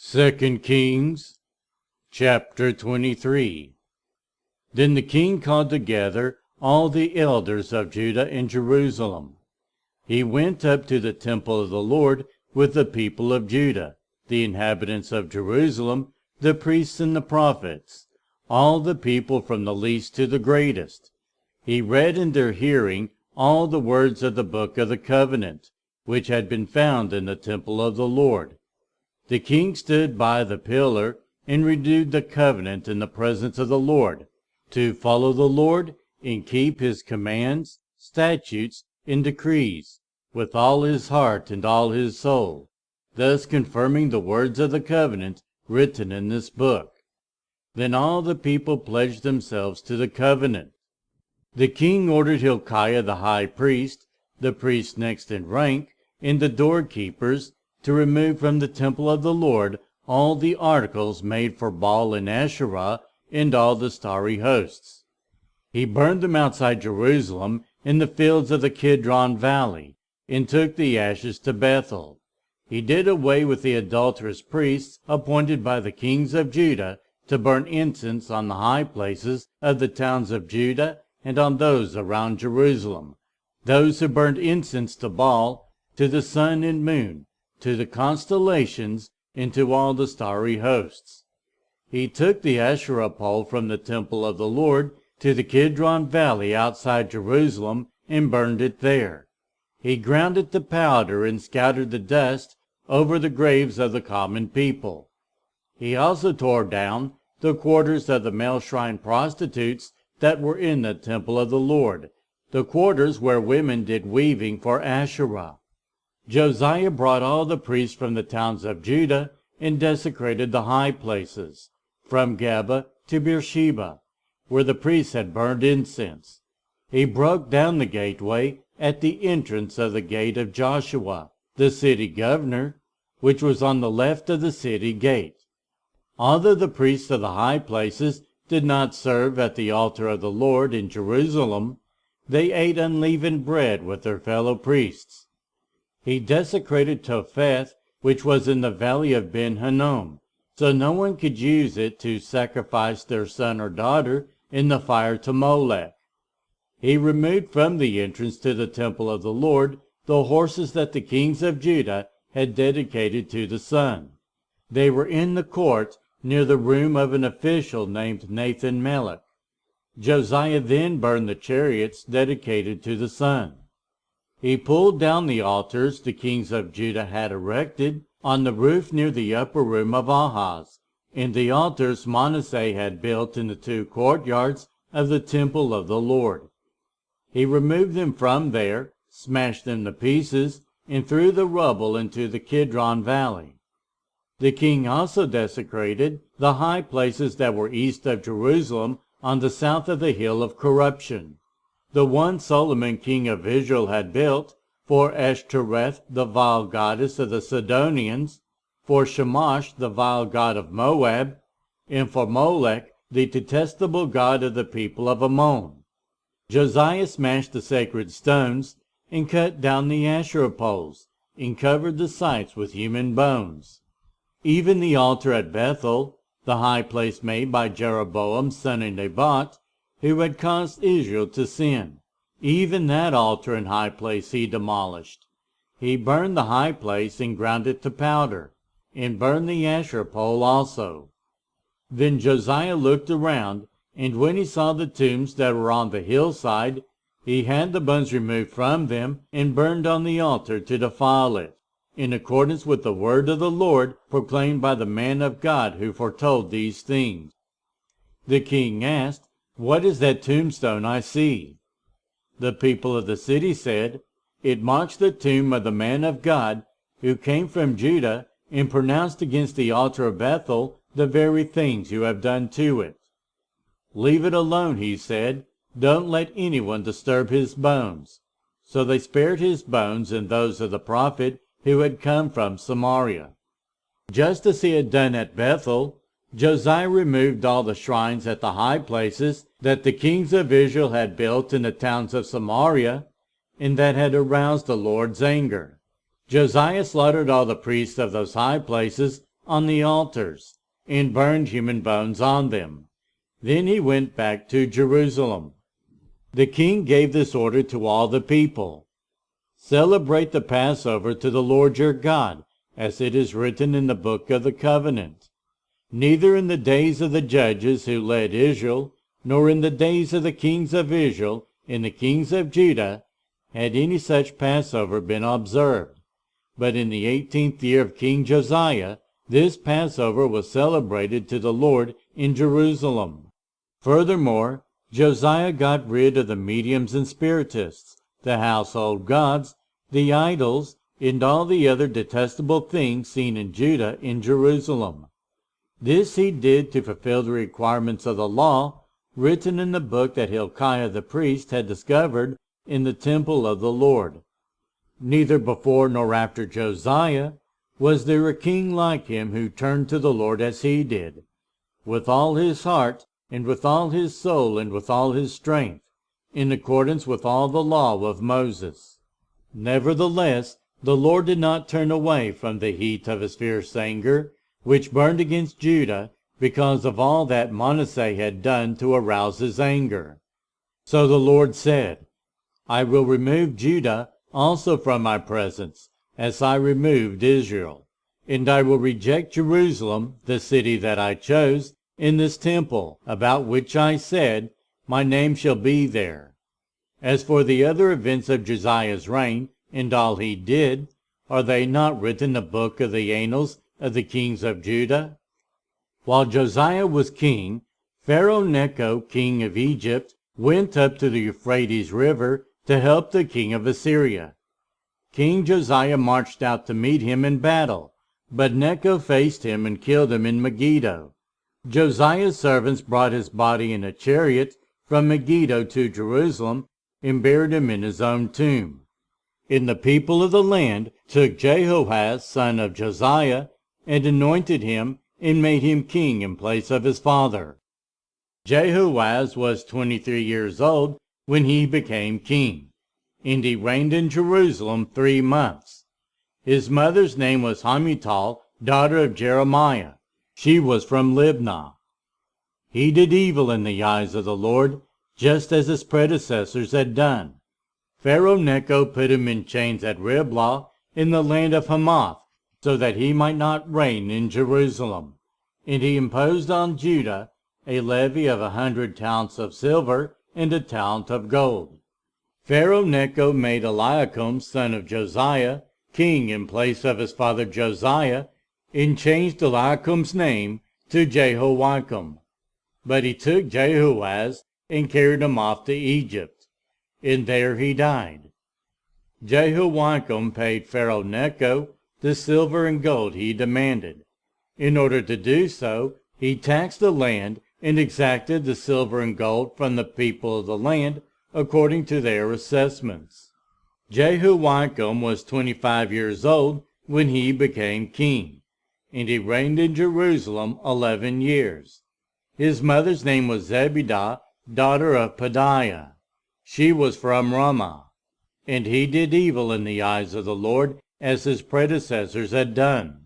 2 Kings chapter 23. Then the king called together all the elders of Judah and Jerusalem. He went up to the temple of the Lord with the people of Judah, the inhabitants of Jerusalem, the priests and the prophets, all the people from the least to the greatest. He read in their hearing all the words of the book of the covenant, which had been found in the temple of the Lord. The king stood by the pillar and renewed the covenant in the presence of the Lord, to follow the Lord and keep his commands, statutes, and decrees, with all his heart and all his soul, thus confirming the words of the covenant written in this book. Then all the people pledged themselves to the covenant. The king ordered Hilkiah the high priest, the priest next in rank, and the doorkeepers, to remove from the temple of the Lord all the articles made for Baal and Asherah and all the starry hosts. He burned them outside Jerusalem in the fields of the Kidron Valley, and took the ashes to Bethel. He did away with the adulterous priests appointed by the kings of Judah to burn incense on the high places of the towns of Judah and on those around Jerusalem, those who burned incense to Baal, to the sun and moon, to the constellations, and to all the starry hosts. He took the Asherah pole from the temple of the Lord to the Kidron Valley outside Jerusalem and burned it there. He ground it to powder and scattered the dust over the graves of the common people. He also tore down the quarters of the male shrine prostitutes that were in the temple of the Lord, the quarters where women did weaving for Asherah. Josiah brought all the priests from the towns of Judah and desecrated the high places, from Geba to Beersheba, where the priests had burned incense. He broke down the gateway at the entrance of the gate of Joshua, the city governor, which was on the left of the city gate. Although the priests of the high places did not serve at the altar of the Lord in Jerusalem, they ate unleavened bread with their fellow priests. He desecrated Topheth, which was in the valley of Ben Hinnom, so no one could use it to sacrifice their son or daughter in the fire to Molech. He removed from the entrance to the temple of the Lord the horses that the kings of Judah had dedicated to the sun. They were in the court near the room of an official named Nathan-Melech. Josiah then burned the chariots dedicated to the sun. He pulled down the altars the kings of Judah had erected on the roof near the upper room of Ahaz, and the altars Manasseh had built in the two courtyards of the temple of the Lord. He removed them from there, smashed them to pieces, and threw the rubble into the Kidron Valley. The king also desecrated the high places that were east of Jerusalem on the south of the hill of corruption, the one Solomon king of Israel had built, for Ashtoreth the vile goddess of the Sidonians, for Shamash the vile god of Moab, and for Molech the detestable god of the people of Ammon. Josiah smashed the sacred stones, and cut down the Asherah poles, and covered the sites with human bones. Even the altar at Bethel, the high place made by Jeroboam son of Nebat, who had caused Israel to sin, even that altar and high place he demolished. He burned the high place and ground it to powder, and burned the Asherah pole also. Then Josiah looked around, and when he saw the tombs that were on the hillside, he had the bones removed from them and burned on the altar to defile it, in accordance with the word of the Lord proclaimed by the man of God who foretold these things. The king asked, "What is that tombstone I see?" The people of the city said, "It marks the tomb of the man of God who came from Judah and pronounced against the altar of Bethel the very things you have done to it." "Leave it alone," he said. "Don't let anyone disturb his bones." So they spared his bones and those of the prophet who had come from Samaria. Just as he had done at Bethel, Josiah removed all the shrines at the high places that the kings of Israel had built in the towns of Samaria, and that had aroused the Lord's anger. Josiah slaughtered all the priests of those high places on the altars, and burned human bones on them. Then he went back to Jerusalem. The king gave this order to all the people: "Celebrate the Passover to the Lord your God, as it is written in the book of the covenant. Neither in the days of the judges who led Israel, nor in the days of the kings of Israel and the kings of Judah, had any such Passover been observed. But in the 18th year of King Josiah, this Passover was celebrated to the Lord in Jerusalem." Furthermore, Josiah got rid of the mediums and spiritists, the household gods, the idols, and all the other detestable things seen in Judah in Jerusalem. This he did to fulfill the requirements of the law written in the book that Hilkiah the priest had discovered in the temple of the Lord. Neither before nor after Josiah was there a king like him who turned to the Lord as he did, with all his heart, and with all his soul, and with all his strength, in accordance with all the law of Moses. Nevertheless, the Lord did not turn away from the heat of his fierce anger, which burned against Judah, because of all that Manasseh had done to arouse his anger. So the Lord said, "I will remove Judah also from my presence, as I removed Israel. And I will reject Jerusalem, the city that I chose, in this temple, about which I said, My name shall be there." As for the other events of Josiah's reign, and all he did, are they not written in the book of the annals of the kings of Judah? While Josiah was king, Pharaoh Necho, king of Egypt, went up to the Euphrates River to help the king of Assyria. King Josiah marched out to meet him in battle, but Necho faced him and killed him in Megiddo. Josiah's servants brought his body in a chariot from Megiddo to Jerusalem and buried him in his own tomb. And the people of the land took Jehoahaz, son of Josiah, and anointed him and made him king in place of his father. Jehoahaz was 23 years old when he became king, and he reigned in Jerusalem 3 months. His mother's name was Hamutal, daughter of Jeremiah. She was from Libnah. He did evil in the eyes of the Lord, just as his predecessors had done. Pharaoh Necho put him in chains at Riblah in the land of Hamath, so that he might not reign in Jerusalem. And he imposed on Judah a levy of 100 talents of silver and a talent of gold. Pharaoh Necho made Eliakim, son of Josiah, king in place of his father Josiah, and changed Eliakim's name to Jehoiakim. But he took Jehoahaz and carried him off to Egypt, and there he died. Jehoiakim paid Pharaoh Necho the silver and gold he demanded. In order to do so, he taxed the land and exacted the silver and gold from the people of the land according to their assessments. Jehoiakim was 25 years old when he became king, and he reigned in Jerusalem 11 years. His mother's name was Zebidah, daughter of Pedaiah. She was from Ramah. And he did evil in the eyes of the Lord, as his predecessors had done.